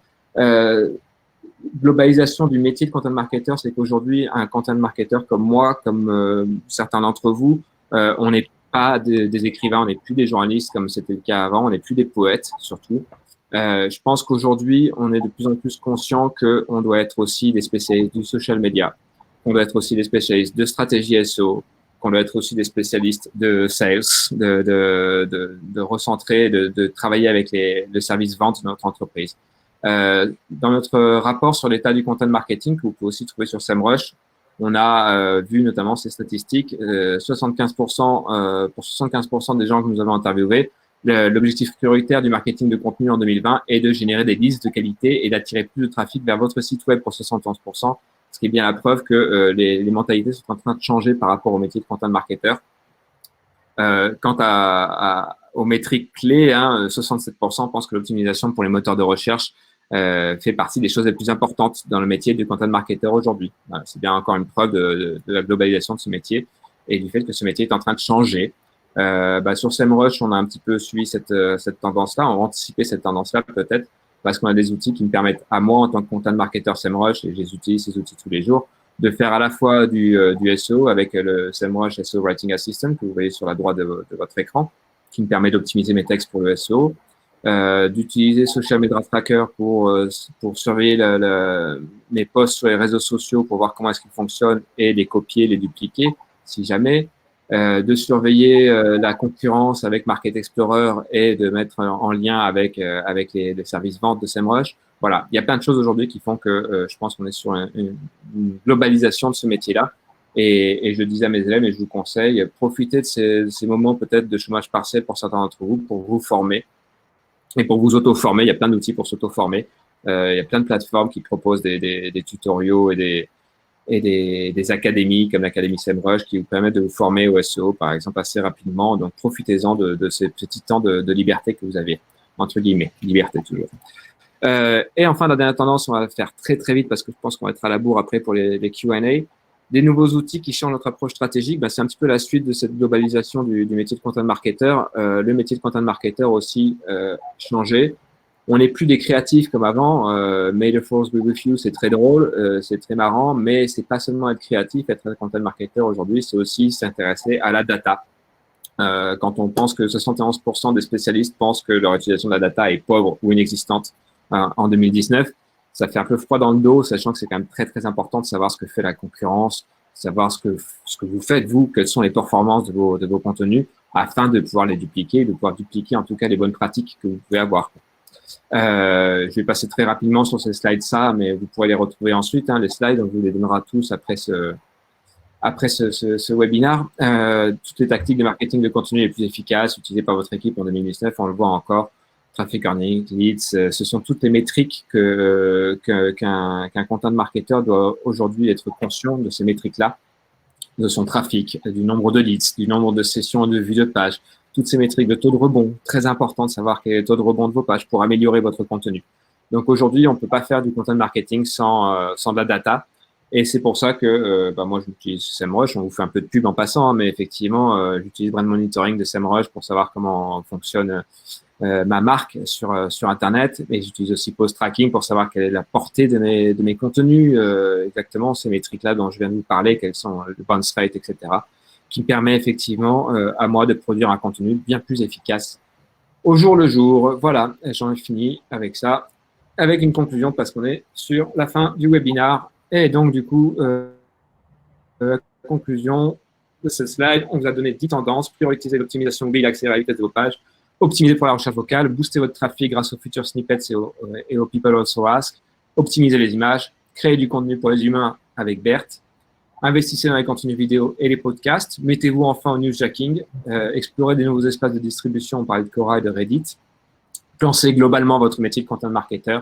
Globalisation du métier de content marketer, c'est qu'aujourd'hui, un content marketer comme moi, comme certains d'entre vous, on n'est pas des écrivains, on n'est plus des journalistes comme c'était le cas avant, on n'est plus des poètes surtout. Je pense qu'aujourd'hui, on est de plus en plus conscient qu'on doit être aussi des spécialistes du social media, qu'on doit être aussi des spécialistes de stratégie SEO, qu'on doit être aussi des spécialistes de sales, de recentrer, de travailler avec le service vente de notre entreprise. Dans notre rapport sur l'état du content marketing, que vous pouvez aussi trouver sur SEMrush, on parle beaucoup de globalisation du content marketing. On parle beaucoup de globalisation du métier de content marketer. À savoir, c'est quelque chose qui On a vu notamment ces statistiques, 75%, pour 75% des gens que nous avons interviewés, l'objectif prioritaire du marketing de contenu en 2020 est de générer des listes de qualité et d'attirer plus de trafic vers votre site web pour 71%, ce qui est bien la preuve que les mentalités sont en train de changer par rapport au métier de content marketer. Quant aux métriques clés, 67% pensent que l'optimisation pour les moteurs de recherche fait partie des choses les plus importantes dans le métier du content marketer aujourd'hui. Voilà, c'est bien encore une preuve de la globalisation de ce métier et du fait que ce métier est en train de changer. Sur SEMrush, on a un petit peu suivi cette tendance-là, on a anticipé cette tendance-là peut-être parce qu'on a des outils qui me permettent à moi en tant que content marketer SEMrush, et j'utilise ces outils tous les jours, de faire à la fois du SEO avec le SEMrush SEO Writing Assistant que vous voyez sur la droite de votre écran, qui me permet d'optimiser mes textes pour le SEO, d'utiliser Social Media Tracker pour surveiller mes posts sur les réseaux sociaux pour voir comment est-ce qu'ils fonctionnent et les copier, les dupliquer si jamais, de surveiller la concurrence avec Market Explorer et de mettre en lien avec les services ventes de SEMrush. Voilà, il y a plein de choses aujourd'hui qui font que je pense qu'on est sur une globalisation de ce métier-là. Et je le disais à mes élèves, et je vous conseille, profitez de ces moments peut-être de chômage partiel pour certains d'entre vous, pour vous former et pour vous auto-former. Il y a plein d'outils pour s'auto-former. Il y a plein de plateformes qui proposent des tutoriaux et des académies comme l'Académie SEMrush qui vous permettent de vous former au SEO, par exemple, assez rapidement. Donc, profitez-en de ces petits temps de liberté que vous avez, entre guillemets, liberté toujours. Et enfin, la dernière tendance, on va faire très, très vite parce que je pense qu'on va être à la bourre après pour les Q&A. Des nouveaux outils qui changent notre approche stratégique, c'est un petit peu la suite de cette globalisation du métier de content marketer. Le métier de content marketer aussi changé. On n'est plus des créatifs comme avant. May the force be with you, c'est très drôle, c'est très marrant, mais c'est pas seulement être créatif, être un content marketer aujourd'hui, c'est aussi s'intéresser à la data. Quand on pense que 71% des spécialistes pensent que leur utilisation de la data est pauvre ou inexistante en 2019, ça fait un peu froid dans le dos, sachant que c'est quand même très, très important de savoir ce que fait la concurrence, savoir ce que vous faites, vous, quelles sont les performances de vos contenus, afin de pouvoir les dupliquer, de pouvoir dupliquer en tout cas les bonnes pratiques que vous pouvez avoir. Je vais passer très rapidement sur ces slides, mais vous pourrez les retrouver ensuite, les slides, on vous les donnera tous après ce webinaire. Toutes les tactiques de marketing de contenu les plus efficaces utilisées par votre équipe en 2019, on le voit encore. Traffic earnings, leads, ce sont toutes les métriques qu'un content marketer doit aujourd'hui être conscient de ces métriques-là, de son trafic, du nombre de leads, du nombre de sessions de vues de page, toutes ces métriques de taux de rebond, très important de savoir quel est le taux de rebond de vos pages pour améliorer votre contenu. Donc aujourd'hui, on ne peut pas faire du content marketing sans de la data. Et c'est pour ça que moi, j'utilise SEMrush. On vous fait un peu de pub en passant, mais effectivement, j'utilise Brand Monitoring de SEMrush pour savoir comment fonctionne ma marque sur Internet. Et j'utilise aussi Post Tracking pour savoir quelle est la portée de mes contenus, exactement ces métriques-là dont je viens de vous parler, quelles sont le bounce rate, etc., qui me permet effectivement à moi de produire un contenu bien plus efficace au jour le jour. Voilà, j'en ai fini avec ça, avec une conclusion parce qu'on est sur la fin du webinaire. Et donc, du coup, la conclusion de ce slide, on vous a donné 10 tendances. Prioriser l'optimisation Google, accélérer la vitesse de vos pages, optimiser pour la recherche vocale, booster votre trafic grâce aux feature snippets et aux People Also Ask, optimiser les images, créer du contenu pour les humains avec BERT, investissez dans les contenus vidéo et les podcasts, mettez-vous enfin au newsjacking, explorez des nouveaux espaces de distribution, on parlait de Quora et de Reddit, pensez globalement votre métier de content marketer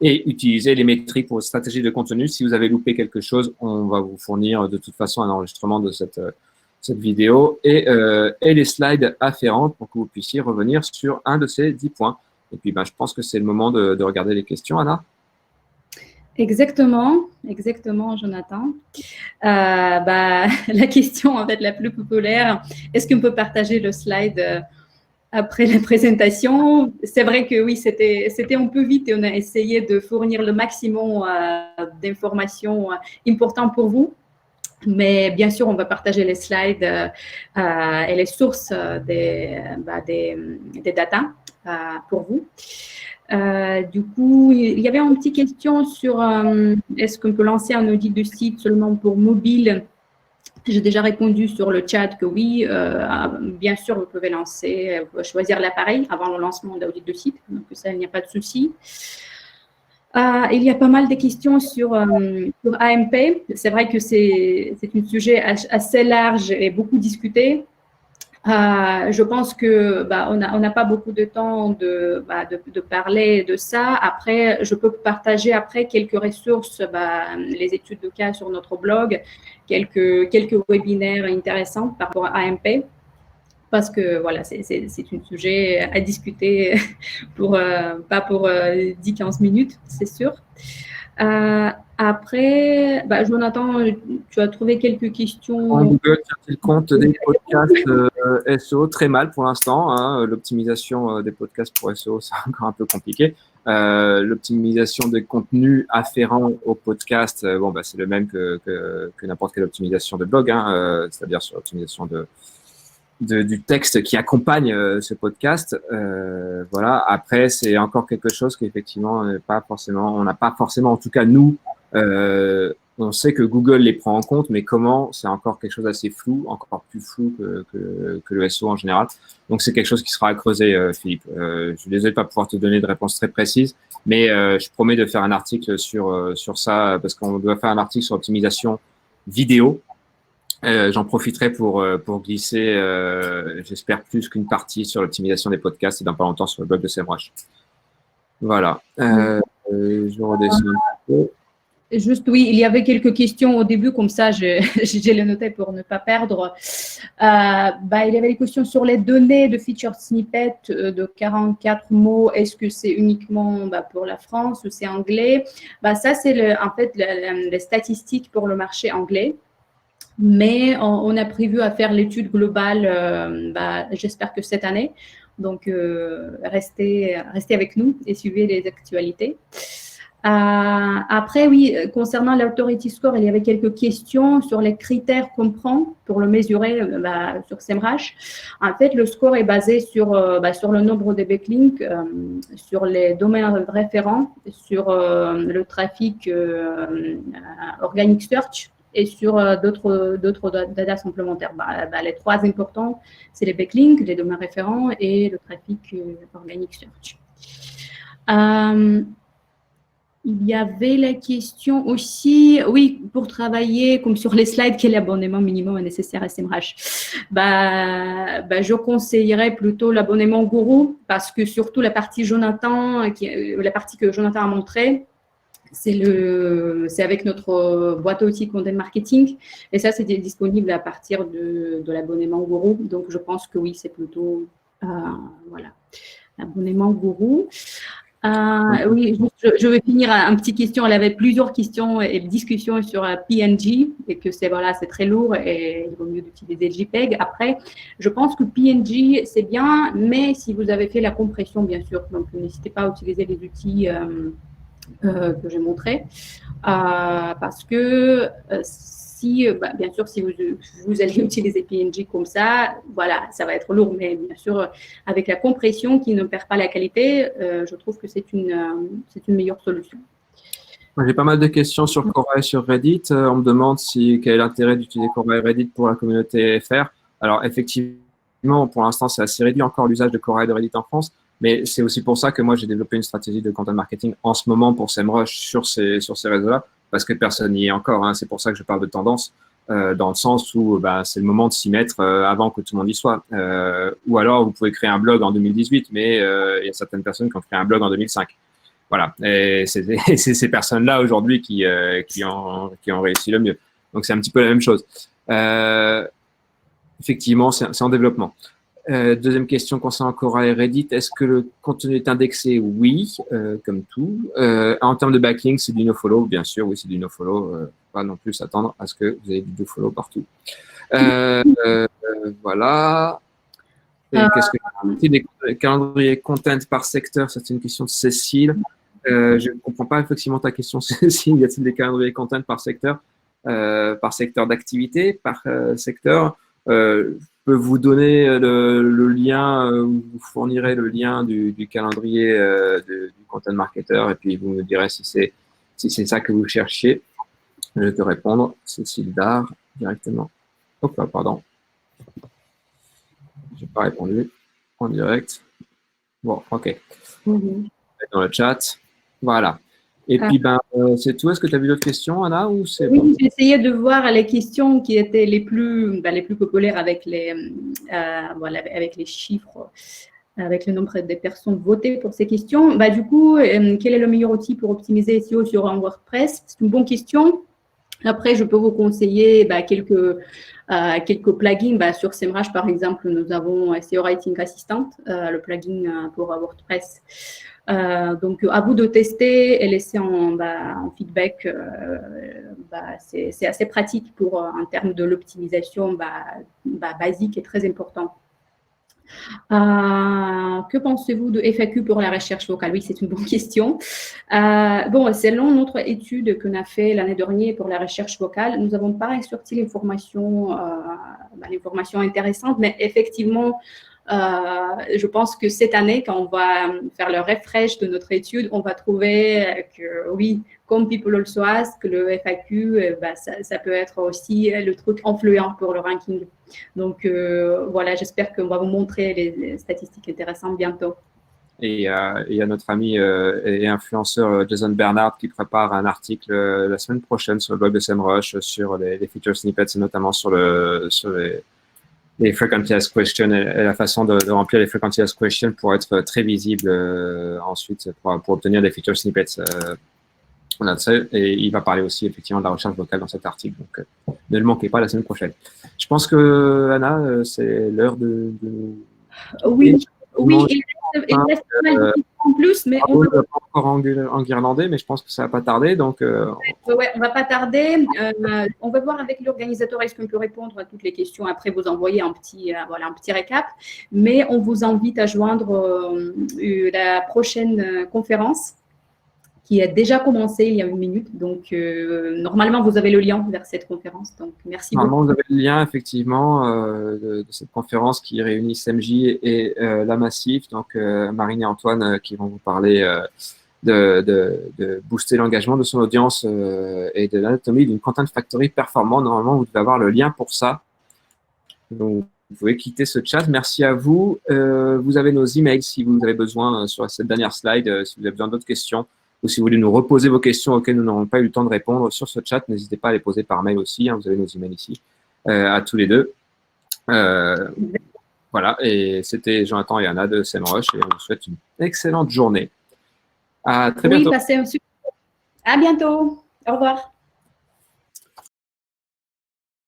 et utilisez les métriques pour votre stratégie de contenu. Si vous avez loupé quelque chose, on va vous fournir de toute façon un enregistrement de cette vidéo et les slides afférents pour que vous puissiez revenir sur un de ces 10 points. Et puis, je pense que c'est le moment de regarder les questions, Anna. Exactement, Jonathan. La question en fait la plus populaire, est-ce qu'on peut partager le slide après la présentation? C'est vrai que oui, c'était un peu vite et on a essayé de fournir le maximum d'informations importantes pour vous. Mais bien sûr, on va partager les slides et les sources des data pour vous. Du coup, il y avait une petite question sur est-ce qu'on peut lancer un audit de site seulement pour mobile? J'ai déjà répondu sur le chat que oui, bien sûr, vous pouvez choisir l'appareil avant le lancement d'audit de site, donc ça, il n'y a pas de souci. Il y a pas mal de questions sur AMP. C'est vrai que c'est un sujet assez large et beaucoup discuté. Je pense que on n'a pas beaucoup de temps de parler de ça. Après, je peux partager après quelques ressources, les études de cas sur notre blog, quelques webinaires intéressants par rapport à AMP. Parce que voilà, c'est un sujet à discuter pas pour 10-15 minutes, c'est sûr. Après, Jonathan, tu as trouvé quelques questions. Google tient-il compte des podcasts SEO? Très mal pour l'instant, hein. L'optimisation des podcasts pour SEO, c'est encore un peu compliqué. L'optimisation des contenus afférents au podcast, c'est le même que n'importe quelle optimisation de blog, hein, c'est-à-dire sur l'optimisation du texte qui accompagne ce podcast. Voilà. Après, c'est encore quelque chose qu'effectivement, on n'a pas forcément, en tout cas nous, on sait que Google les prend en compte, mais comment, c'est encore quelque chose d'assez flou, encore plus flou que le SEO en général. Donc, c'est quelque chose qui sera à creuser, Philippe. Je suis désolé de pas pouvoir te donner de réponse très précise, mais je promets de faire un article sur ça, parce qu'on doit faire un article sur l'optimisation vidéo. J'en profiterai pour glisser, j'espère, plus qu'une partie sur l'optimisation des podcasts et dans pas longtemps sur le blog de SEMrush. Voilà. Je redescends un peu. Juste, oui, il y avait quelques questions au début, comme ça, j'ai les noté pour ne pas perdre. Il y avait des questions sur les données de feature snippet de 44 mots. Est-ce que c'est uniquement pour la France ou c'est anglais? Ça, c'est en fait les statistiques pour le marché anglais. Mais on a prévu à faire l'étude globale, j'espère que cette année. Donc, restez avec nous et suivez les actualités. Après, oui, concernant l'Authority Score, il y avait quelques questions sur les critères qu'on prend pour le mesurer sur SEMrush. En fait, le score est basé sur le nombre de backlinks, sur les domaines référents, sur le trafic organic search et sur d'autres data complémentaires. Les trois importants, c'est les backlinks, les domaines référents et le trafic organic search. Il y avait la question aussi, oui, pour travailler, comme sur les slides, quel abonnement minimum est nécessaire à SEMrush? Je conseillerais plutôt l'abonnement Gourou, parce que surtout la partie la partie que Jonathan a montrée, c'est avec notre boîte à outils Content Marketing. Et ça, c'est disponible à partir de l'abonnement Gourou. Donc, je pense que oui, c'est plutôt l'abonnement Gourou. Oui, je vais finir un petit question. Elle avait plusieurs questions et discussions sur PNG et que c'est très lourd et il vaut mieux d'utiliser JPEG. Après, je pense que PNG, c'est bien, mais si vous avez fait la compression, bien sûr, donc n'hésitez pas à utiliser les outils que j'ai montré, parce que bien sûr, si vous allez utiliser PNG comme ça, ça va être lourd, mais bien sûr, avec la compression qui ne perd pas la qualité, je trouve que c'est une meilleure solution. J'ai pas mal de questions sur Quora et sur Reddit. On me demande quel est l'intérêt d'utiliser Quora et Reddit pour la communauté FR. Alors, effectivement, pour l'instant, c'est assez réduit encore l'usage de Quora et de Reddit en France. Mais c'est aussi pour ça que moi, j'ai développé une stratégie de content marketing en ce moment pour SEMrush sur ces réseaux-là, parce que personne n'y est encore, hein. C'est pour ça que je parle de tendance, dans le sens où c'est le moment de s'y mettre avant que tout le monde y soit. Ou alors, vous pouvez créer un blog en 2018, mais il y a certaines personnes qui ont créé un blog en 2005. Voilà. Et c'est ces personnes-là aujourd'hui qui ont réussi le mieux. Donc, c'est un petit peu la même chose. Effectivement, c'est en développement. Deuxième question concernant Quora et Reddit. Est-ce que le contenu est indexé? Oui, comme tout. En termes de backlink, c'est du nofollow, bien sûr. Oui, c'est du nofollow. Pas non plus s'attendre à ce que vous ayez du nofollow partout. Voilà. Qu'est-ce que des calendriers content par secteur? C'est une question de Cécile. Je ne comprends pas effectivement ta question, Cécile. Y a-t-il des calendriers content par secteur d'activité, par secteur? Je peux vous donner le lien, vous fournirez le lien du calendrier du content marketer et puis vous me direz si c'est ça que vous cherchiez. Je vais te répondre, Cécile Dard, directement. Hop, pardon. Je n'ai pas répondu en direct. Bon, ok. Dans le chat. Voilà. Et puis, c'est tout. Est-ce que tu as vu d'autres questions, Anna, ou c'est Oui, j'ai essayé de voir les questions qui étaient les plus populaires avec avec les chiffres, avec le nombre de personnes votées pour ces questions. Du coup, quel est le meilleur outil pour optimiser SEO sur un WordPress? C'est une bonne question. Après, je peux vous conseiller quelques plugins. Sur SEMrush, par exemple, nous avons SEO Writing Assistant, le plugin pour WordPress. Donc, à vous de tester et laisser en feedback. C'est assez pratique en termes de l'optimisation basique et très important. Que pensez-vous de FAQ pour la recherche vocale? Oui, c'est une bonne question. Selon notre étude qu'on a fait l'année dernière pour la recherche vocale, nous n'avons pas ressorti l'information intéressante, mais effectivement, je pense que cette année, quand on va faire le refresh de notre étude, on va trouver que oui, comme People Also Ask, que le FAQ, ça peut être aussi le truc influent pour le ranking. Donc, voilà, j'espère qu'on va vous montrer les statistiques intéressantes bientôt. Et il y a notre ami et influenceur Jason Bernard qui prépare un article la semaine prochaine sur le blog de SEMrush sur les feature snippets, et notamment sur les frequently asked questions et la façon de remplir les frequently asked questions pour être très visible ensuite pour obtenir des feature snippets. Et il va parler aussi effectivement de la recherche vocale dans cet article. Donc, ne le manquez pas la semaine prochaine. Je pense que, Anna, c'est l'heure de... Oui, il reste pas mal de questions en plus, mais on ne va pas encore enguirlander, mais je pense que ça ne va pas tarder. Donc, ouais, on ne va pas tarder. On va voir avec l'organisateur est-ce qu'on peut répondre à toutes les questions. Après, vous envoyer un petit récap. Mais on vous invite à joindre la prochaine conférence qui a déjà commencé il y a une minute. Donc, normalement, vous avez le lien vers cette conférence. Donc, merci beaucoup. Normalement, vous avez le lien, effectivement, de cette conférence qui réunit SEMJ et La Massif. Donc, Marine et Antoine qui vont vous parler de booster l'engagement de son audience et de l'anatomie d'une Content Factory performant. Normalement, vous devez avoir le lien pour ça. Donc, vous pouvez quitter ce chat. Merci à vous. Vous avez nos emails si vous avez besoin sur cette dernière slide, si vous avez besoin d'autres questions. Ou si vous voulez nous reposer vos questions auxquelles nous n'aurons pas eu le temps de répondre sur ce chat, n'hésitez pas à les poser par mail aussi. Vous avez nos emails ici, à tous les deux. Voilà, et c'était Jonathan et Anna de SEMrush, et on vous souhaite une excellente journée. À très bientôt. Oui, passez un super... À bientôt. Au revoir.